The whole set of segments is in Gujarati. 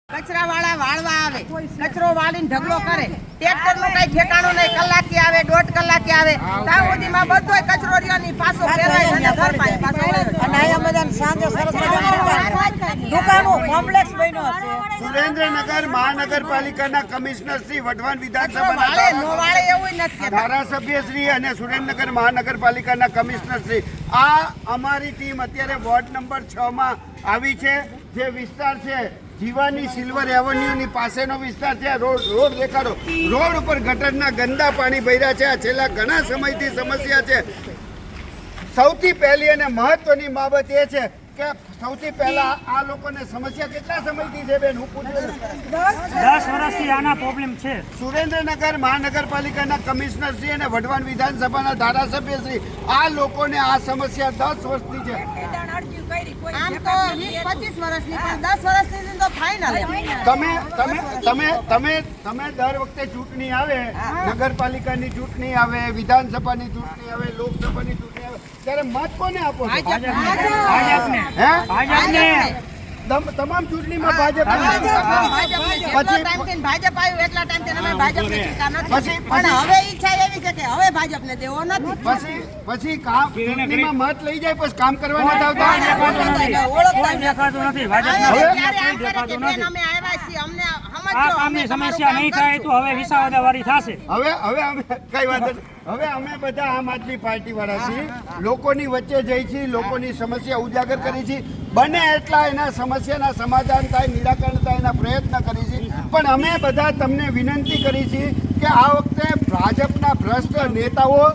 કચરા વાળા વાળવા આવે, કચરો વાળીને ઢગલો કરે, ટ્રેક્ટર નું કઈ ઠેકાણું નહીં, કલાકે આવે, 1.5 કલાકે આવે, ત્યાં સુધીમાં બધોય કચરો રહ્યો પાછો ફેરાય અને ઘર પાસે પાછો વળ્યો. અને અહીંયા બધા સાંજે સરસ મજાની દુકાનો કોમ્પ્લેક્સ બન્યો છે. સુરેન્દ્રનગર મહાનગરપાલિકાના કમિશનર શ્રી વઢવાણ વાળે વિધાનસભાના નો વાળે એવું નથી. ધારાસભ્ય શ્રી અને સુરેન્દ્રનગર મહાનગરપાલિકાના કમિશનર શ્રી, આ અમારી ટીમ અત્યારે વોર્ડ નંબર 6 માં આવી છે. જે વિસ્તાર છે જીવાની સિલ્વર એવન્યુની પાસેનો વિસ્તાર છે. રોડ દેખાડો. રોડ ઉપર ગટરના ગંદા પાણી ભર્યા છે. આ છેલ્લા ઘણા સમયથી સમસ્યા છે. સૌથી પહેલી અને મહત્વની બાબત એ છે કે સૌથી પહેલા આ લોકોને સમસ્યા કેટલા સમયથી છે બેન? હું પૂછું 10 વર્ષથી આના પ્રોબ્લેમ છે. સુરેન્દ્રનગર મહાનગરપાલિકાના કમિશનર શ્રી અને વઢવાણ વિધાનસભાના ધારાસભ્ય શ્રી, આ લોકોને આ સમસ્યા 10 વર્ષથી છે. આમ તો 20-25 વર્ષની, પણ 10 વર્ષની તો ફાઇનલ. તમે દર વખતે ચૂંટણી આવે, નગરપાલિકાની ચૂંટણી આવે, વિધાનસભાની ચૂંટણી આવે, લોકસભાની ચૂંટણી આવે, ત્યારે મત કોને આપો છો? ભાજપને. હે? ભાજપને. તમામ ચૂંટણીમાં ભાજપ. ભાજપ આવ્યું એટલા ટાઈમથી અમે ભાજપને ટીકા નથી. પણ હવે ઈચ્છા એવી છે કે હવે ભાજપને દેવો નથી. પછી કામ ચૂંટણીમાં મત લઈ જાય પછી કામ કરવા નથી આવતા. કોઈ દેખાતું નથી. ભાજપને હવે કોઈ ત્યારે આમ કરે દેખાતું કે બેન નથી. અમે આવ્યા છીએ, અમને આ સમજો, અમે કામની તમારું સમસ્યા કામ નહીં થાય તો હવે વિસાવદાવાળી થશે. હવે અમે કઈ વાત નથી. હવે અમે બધા આમ આદમી પાર્ટી વાળા છીએ, લોકોની વચ્ચે જઈ છીએ, લોકોની સમસ્યા ઉજાગર કરી છે, બને એટલા એના સમસ્યાના સમાધાન થાય, નિરાકરણ થાય એના પ્રયત્ન કરી છે. પણ અમે બધા તમને વિનંતી કરી છે કે આ વખતે ભાજપના ભ્રષ્ટ નેતાઓ,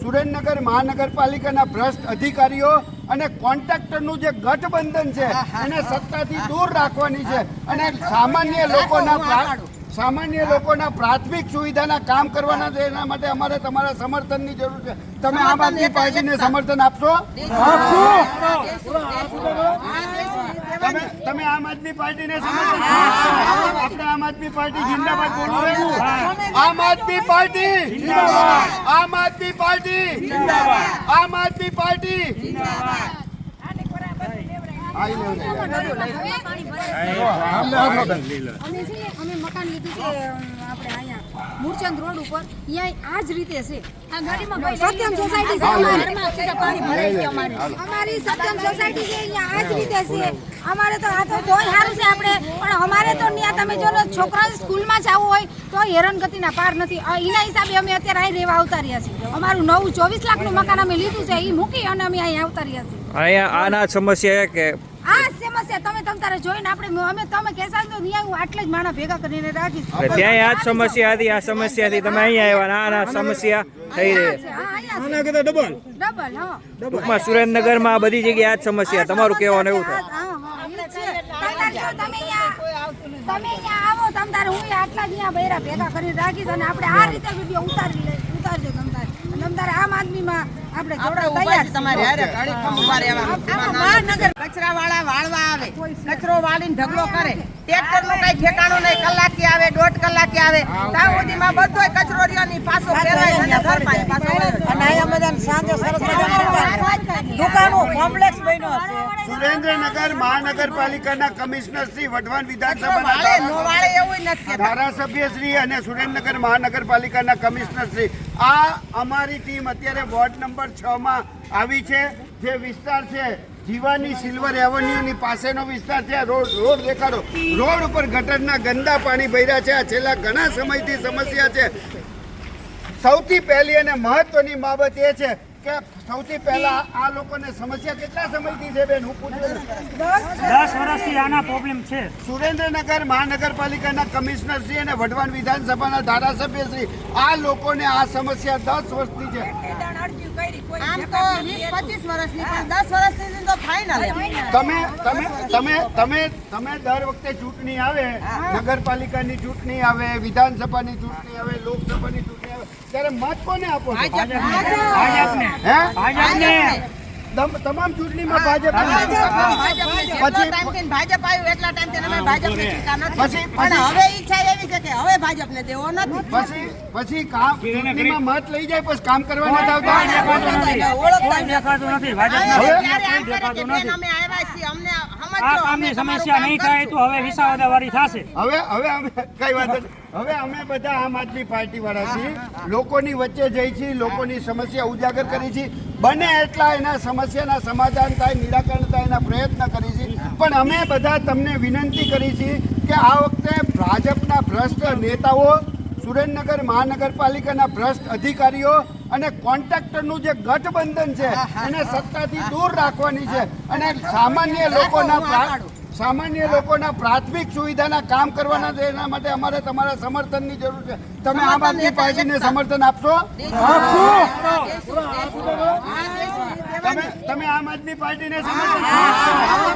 સુરેન્દ્રનગર મહાનગરપાલિકાના ભ્રષ્ટ અધિકારીઓ અને કોન્ટ્રાક્ટરનું જે ગઠબંધન છે એને સત્તાથી દૂર રાખવાની છે. અને સામાન્ય લોકોના પ્રાથમિક સુવિધાના કામ કરવાના છે. એના માટે અમારે તમારા સમર્થનની જરૂર છે. તમે આમ આદમી પાર્ટીને સમર્થન આપશો? તમે આમ આદમી પાર્ટીને સમર્થન આપણે આમ આદમી પાર્ટી જિંદાબાદ બોલવું. આમ આદમી પાર્ટી જિંદાબાદ. આમ આદમી પાર્ટી જિંદાબાદ. આમ આદમી પાર્ટી જિંદાબાદ. અમે મકાન લીધું છે આપણે અહીંયા મૂળચંદ રોડ ઉપર, અહીંયા આ જ રીતે છે. સત્યમ સોસાયટી છે, અમારી સત્યમ સોસાયટી છે, અહીંયા આ જ રીતે છે. અમારે તો આ તો તોય સારું છે આપણે, પણ અમારે તો ત્યાં તમે જો છોકરા સ્કૂલમાં જવું હોય તો હેરાનગતિના પાર નથી. એના હિસાબે અમે અત્યારે અહીં રહેવા આવતા રહ્યા છીએ. અમારું નવું 24 લાખનું મકાન અમે લીધું છે, એ મૂકી અને અમે અહીં આવતા રહ્યા છીએ. અહીંયા આના સમસ્યા કે આ સમસ્યા તમે તારે જોઈને અમે તમે કહેશા તો ત્યાં હું આટલા જ માણા ભેગા કરીને રાખીશ. ત્યાં આ જ સમસ્યા હતી, આ સમસ્યાથી તમે અહીંયા આવ્યા, આના સમસ્યા થઈ રહી. ડબલ ટૂંકમાં સુરેન્દ્રનગરમાં બધી જગ્યાએ આ જ સમસ્યા. તમારું કહેવાનું એવું થાય. તમે અહીંયા આવો તમ તારે હું આટલા જ અહીંયા બૈરા ભેગા કરીને રાખીશ અને આપણે આ રીતે વિડીયો ઉતારજો તમ તારે આમ આદમીમાં આપણે જોડાવ તૈયાર તમારે હારે ગાડી ખમ ઉભા રહેવાનું. મહાનગર કચરા વાળા વાળવા આવે, કચરો વાળીને ઢગલો કરે, ટ્રેક્ટર નું કઈ ઠેકાણું નહીં, કલાકે આવે, 1.5 કલાકે આવે, ત્યાં સુધીમાં બધોય કચરો રહ્યો પાછો ફેરાય અને ઘર પાસે પાછો વળ્યો. અને અહીંયા બધા સાંજે સરસ મજાની દુકાનો કોમ્પ્લેક્સ બન્યો છે. સુરેન્દ્રનગર મહાનગરપાલિકાના કમિશનર શ્રી વઢવાણ વાળે નો વિધાનસભાના વાળે એવું નથી. ધારાસભ્ય શ્રી અને સુરેન્દ્રનગર મહાનગરપાલિકાના કમિશનર શ્રી, આ અમારી ટીમ અત્યારે વોર્ડ નંબર 6 માં આવી છે. જે વિસ્તાર છે જીવાની સિલ્વર એવન્યુની પાસેનો વિસ્તાર છે. રોડ દેખાડો. રોડ ઉપર ગટરના ગંદા પાણી ભર્યા છે. આ છેલ્લા ઘણા સમયથી સમસ્યા છે. સૌથી પહેલી અને મહત્વની બાબત એ છે કે સૌથી પહેલા આ લોકોને સમસ્યા કેટલા સમયથી છે બેન? હું પૂછું 10 વર્ષથી આના પ્રોબ્લેમ છે. સુરેન્દ્રનગર મહાનગરપાલિકાના કમિશનર શ્રી અને વઢવાણ વિધાનસભાના ધારાસભ્ય શ્રી, આ લોકોને આ સમસ્યા 10 વર્ષથી છે. આમ તો 20-25 વર્ષની, પણ 10 વર્ષની તો ફાઇનલ. તમે દર વખતે ચૂંટણી આવે, નગરપાલિકાની ચૂંટણી આવે, વિધાનસભાની ચૂંટણી આવે, લોકસભાની ચૂંટણી આવે, ત્યારે મત કોને આપો છો? ભાજપને. હે? ભાજપને. તમામ ચૂંટણીમાં ભાજપ. ભાજપ આવ્યું એટલા ટાઈમથી અમે ભાજપને ટીકા નથી. પણ હવે ઈચ્છા એવી છે કે હવે ભાજપને દેવો નથી. પછી કામ ચૂંટણીમાં મત લઈ જાય પછી કામ કરવા નથી આવતા. કોઈ દેખાતું નથી. ભાજપને હવે ત્યારે આમ કરે કે બેન અમે આવ્યા છીએ, અમને આ કામની સમસ્યા નહીં થાય તો હવે વિસાવદર વાળી થશે. હવે અમે કઈ વાત નથી. હવે અમે બધા આમ આદમી પાર્ટી વાળા છીએ, લોકોની વચ્ચે જઈ છીએ, લોકોની સમસ્યા ઉજાગર કરી છે, બને એટલા એના સમસ્યાના સમાધાન થાય, નિરાકરણ થાય એના પ્રયત્ન કરી છે. પણ અમે બધા તમને વિનંતી કરી છે કે આ વખતે ભાજપના ભ્રષ્ટ નેતાઓ, સુરેન્દ્રનગર મહાનગરપાલિકાના ભ્રષ્ટ અધિકારીઓ અને કોન્ટ્રાક્ટરનું જે ગઠબંધન છે એને સત્તાથી દૂર રાખવાની છે અને સામાન્ય લોકોના પ્રાથમિક સુવિધાના કામ કરવાના છે. એના માટે અમારે તમારા સમર્થનની જરૂર છે. તમે આમ આદમી પાર્ટીને સમર્થન આપશો? તમે આમ આદમી પાર્ટીને સમર્થન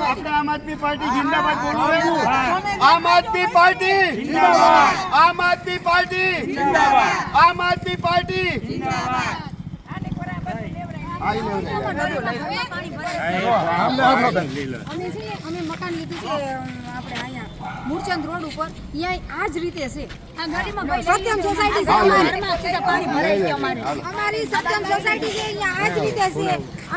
આપણે આમ આદમી પાર્ટી જિંદાબાદ બોલવું. આમ આદમી પાર્ટી જિંદાબાદ, આમ આદમી પાર્ટી જિંદાબાદ, આમ આદમી પાર્ટી જિંદાબાદ. અમે મકાન લીધું છે આપણે અહીંયા મૂળચંદ રોડ ઉપર, અહીંયા આ જ રીતે છે. આ ગાડીમાં સત્યમ સોસાયટી છે, અમારી સત્યમ સોસાયટી છે, અહીંયા આ જ રીતે છે.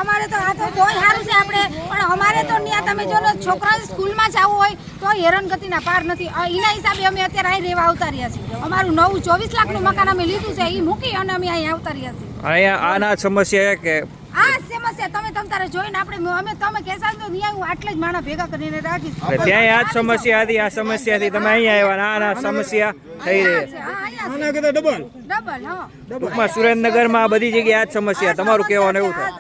અમારે તો આ તો તોય સારું છે આપણે, પણ અમારે તો ત્યાં તમે જો છોકરા સ્કૂલમાં જવું હોય તો હેરાનગતિના પાર નથી. એના હિસાબે અમે અત્યારે અહીં રહેવા આવતા રહ્યા છીએ. અમારું નવું 24 લાખનું મકાન અમે લીધું છે, એ મૂકી અને અમે અહીં આવતા રહ્યા છીએ. અહીંયા આના સમસ્યા કે આ સમસ્યા તમે તારે જોઈને અમે તમે કહેશા તો ત્યાં હું આટલા જ માણસ ભેગા કરીને રાખીશ. ત્યાં આ જ સમસ્યા હતી, આ સમસ્યાથી તમે અહીંયા આવ્યા અને આના સમસ્યા થઈ રહી છે. ડબલ હા. ટૂંકમાં સુરેન્દ્રનગરમાં આ બધી જગ્યાએ આ જ સમસ્યા. તમારું કહેવાનું એવું થાય.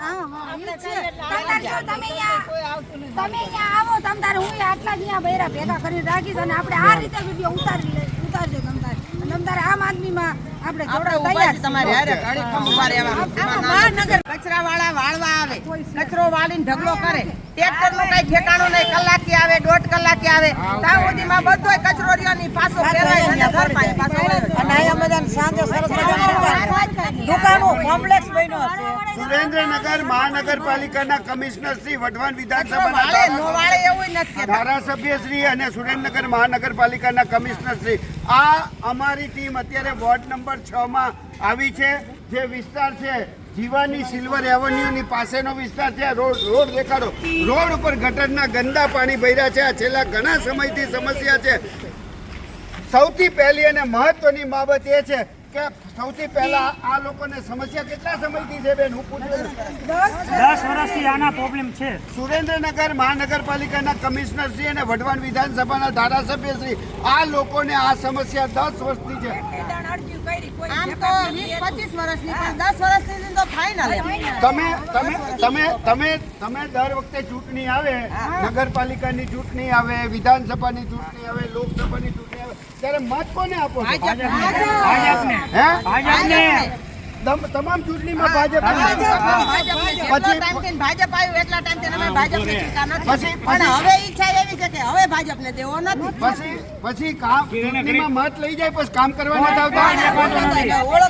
તમે અહીંયા આવો તમ તારે હું આટલા જ અહીંયા બૈરા ભેગા કરીને રાખીશ અને આપણે આ રીતે વિડીયો ઉતારજો તમ તારે આમ આદમીમાં આપણે જોડાવ તૈયાર છે. તમારે હારે ઘડી ખમ ઉભા રહેવાનું. કચરાવાળા વાળવા આવે, કચરો વાળીને ઢગલો કરે, ટ્રેક્ટરનું કઈ ઠેકાણું નહીં, કલાકે આવે, 1.5 કલાકે આવે, ત્યાં સુધીમાં બધોય કચરો રહ્યો ની પાછો ફેરવાય અને ઘર પાસે પાછો વળ્યો. અને અહીંયા બધાને સાંજે સરસ મજાની દુકાનો કોમ્પ્લેક્સ બન્યો છે. સુરેન્દ્રનગર મહાનગરપાલિકાના કમિશનર શ્રી, વઢવાણ વાળે વિધાનસભાના નો વાળે એવું નથી કહેતા. ધારાસભ્ય શ્રી અને સુરેન્દ્રનગર મહાનગરપાલિકાના કમિશનર શ્રી, આ અમારી ટીમ અત્યારે વોર્ડ નંબર 6 માં આવી છે. જે વિસ્તાર છે જીવાની સિલ્વર એવન્યુની પાસેનો વિસ્તાર છે. રોડ દેખાડો. રોડ ઉપર ગટરના ગંદા પાણી ભર્યા છે. આ છેલ્લા ઘણા સમયથી સમસ્યા છે. સૌથી પહેલી અને મહત્વની બાબત એ છે કે સૌથી પહેલા આ લોકોને સમસ્યા કેટલા સમયથી છે બેન? હું પૂછું. 10 વર્ષથી આના પ્રોબ્લેમ છે. સુરેન્દ્રનગર મહાનગરપાલિકાના કમિશનર શ્રી અને વઢવાણ વિધાનસભાના ધારાસભ્ય શ્રી, આ લોકોને આ સમસ્યા 10 વર્ષથી છે. આમ તો 20-25 વર્ષની, પણ 10 વર્ષની તો ફાઇનલ. તમે દર વખતે ચૂંટણી આવે, નગરપાલિકાની ચૂંટણી આવે, વિધાનસભાની ચૂંટણી આવે, લોકસભાની ચૂંટણી આવે, ત્યારે મત કોને આપો છો? ભાજપને. હે? ભાજપને. તમામ ચૂંટણીમાં ભાજપ. ભાજપ આવ્યું એટલા ટાઈમ અમે ભાજપને ટીકા નથી. પછી- પણ હવે ઈચ્છા એવી છે કે હવે ભાજપને દેવો નથી. પછી કામ ચૂંટણીમાં મત લઈ જાય પછી કામ કરવા નથી આવતા.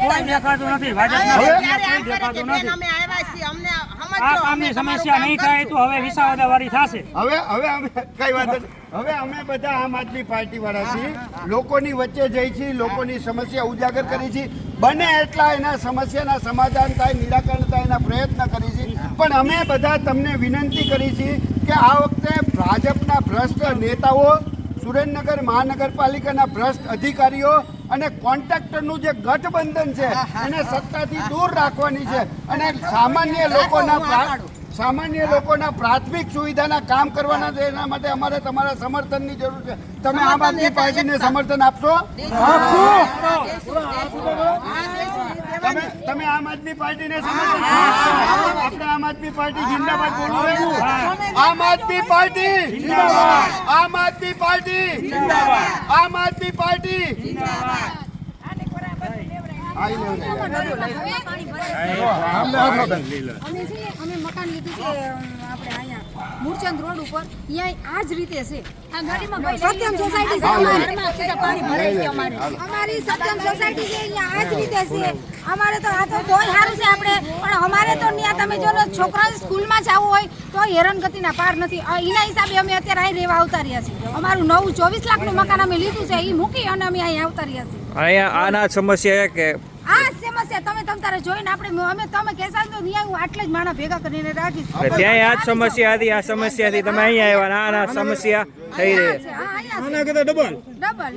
કોઈ દેખાતું નથી. ભાજપના હવે કોઈ ક્યારે આમ કરે દેખાતું કે બેન નથી. અમે આવ્યા છીએ, અમને આ સમજો, અમે કામની તમારું સમસ્યા કામ નહીં થાય તો હવે વિસાવદર વાળી થશે. હવે અમે કઈ વાત નથી. હવે અમે બધા આમ આદમી પાર્ટી વાળા છીએ, લોકોની વચ્ચે જઈ છીએ, લોકોની સમસ્યા ઉજાગર કરી છે, બને એટલા એના સમસ્યાના સમાધાન થાય, નિરાકરણ થાય એના પ્રયત્ન કરી છે. પણ અમે બધા તમને વિનંતી કરી છે કે આ વખતે ભાજપના ભ્રષ્ટ નેતાઓ, સુરેન્દ્રનગર મહાનગરપાલિકાના ભ્રષ્ટ અધિકારીઓ અને કોન્ટ્રાક્ટરનું જે ગઠબંધન છે એને સત્તાથી દૂર રાખવાની છે અને સામાન્ય લોકોના પ્રાથમિક સુવિધાના કામ કરવાના છે. એના માટે અમારે તમારા સમર્થનની જરૂર છે. તમે આમ આદમી પાર્ટીને સમર્થન આપશો? તમે આમ આદમી પાર્ટીને સમર્થન આપણે આમ આદમી પાર્ટી જિંદાબાદ બોલવું. આમ આદમી પાર્ટી જિંદાબાદ, આમ આદમી પાર્ટી જિંદાબાદ, આમ આદમી પાર્ટી જિંદાબાદ. અમે મકાન લીધું છે આપણે અહીંયા મૂળચંદ રોડ ઉપર, અહીંયા આ જ રીતે છે. આ ગાડીમાં સત્યમ સોસાયટી છે, અમારી સત્યમ સોસાયટી છે, અહીંયા આ જ રીતે છે. અમારે તો આ તો તોય સારું છે આપણે, પણ અમારે તો ત્યાં તમે જો છોકરા સ્કૂલમાં જવું હોય તો હેરાનગતિના પાર નથી. એના હિસાબે અમે અત્યારે અહીં રહેવા આવતા રહ્યા છીએ. અમારું નવું 24 લાખનું મકાન અમે લીધું છે, એ મૂકી અને અમે અહીં આવતા રહ્યા છીએ. અહીંયા આના સમસ્યા કે આ સમસ્યા તમે તારે જોઈને આપણે અમે તમે કહેશા તો નહીં હું આટલે જ માણા ભેગા કરીને રાખીશ. એટલે ત્યાંય આ જ સમસ્યા હતી, આ સમસ્યાથી તમે અહીંયા આવ્યા અને આ સમસ્યા થઈ રહી છે. હા, અહીંયા છે. ડબલ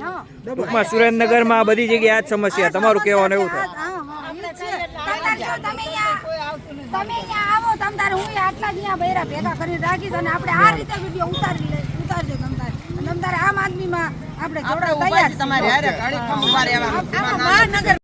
હા. ટૂંકમાં સુરેન્દ્રનગરમાં આ બધી જગ્યાએ આ જ સમસ્યા, તમારું કહેવાનું એવું થાય. હા, એ છે. તમે અહીંયા આવો તમ તારે હું આટલા જ અહીંયા બૈરા ભેગા કરીને રાખીશ અને આપણે આ રીતે વિડીયો ઉતારજો તમ તારે આમ આદમીમાં આપણે જોડાવા તૈયાર છીએ. તમારે હારે ઘડી ખમ ઉભા રહેવાનું. આમાં મહાનગર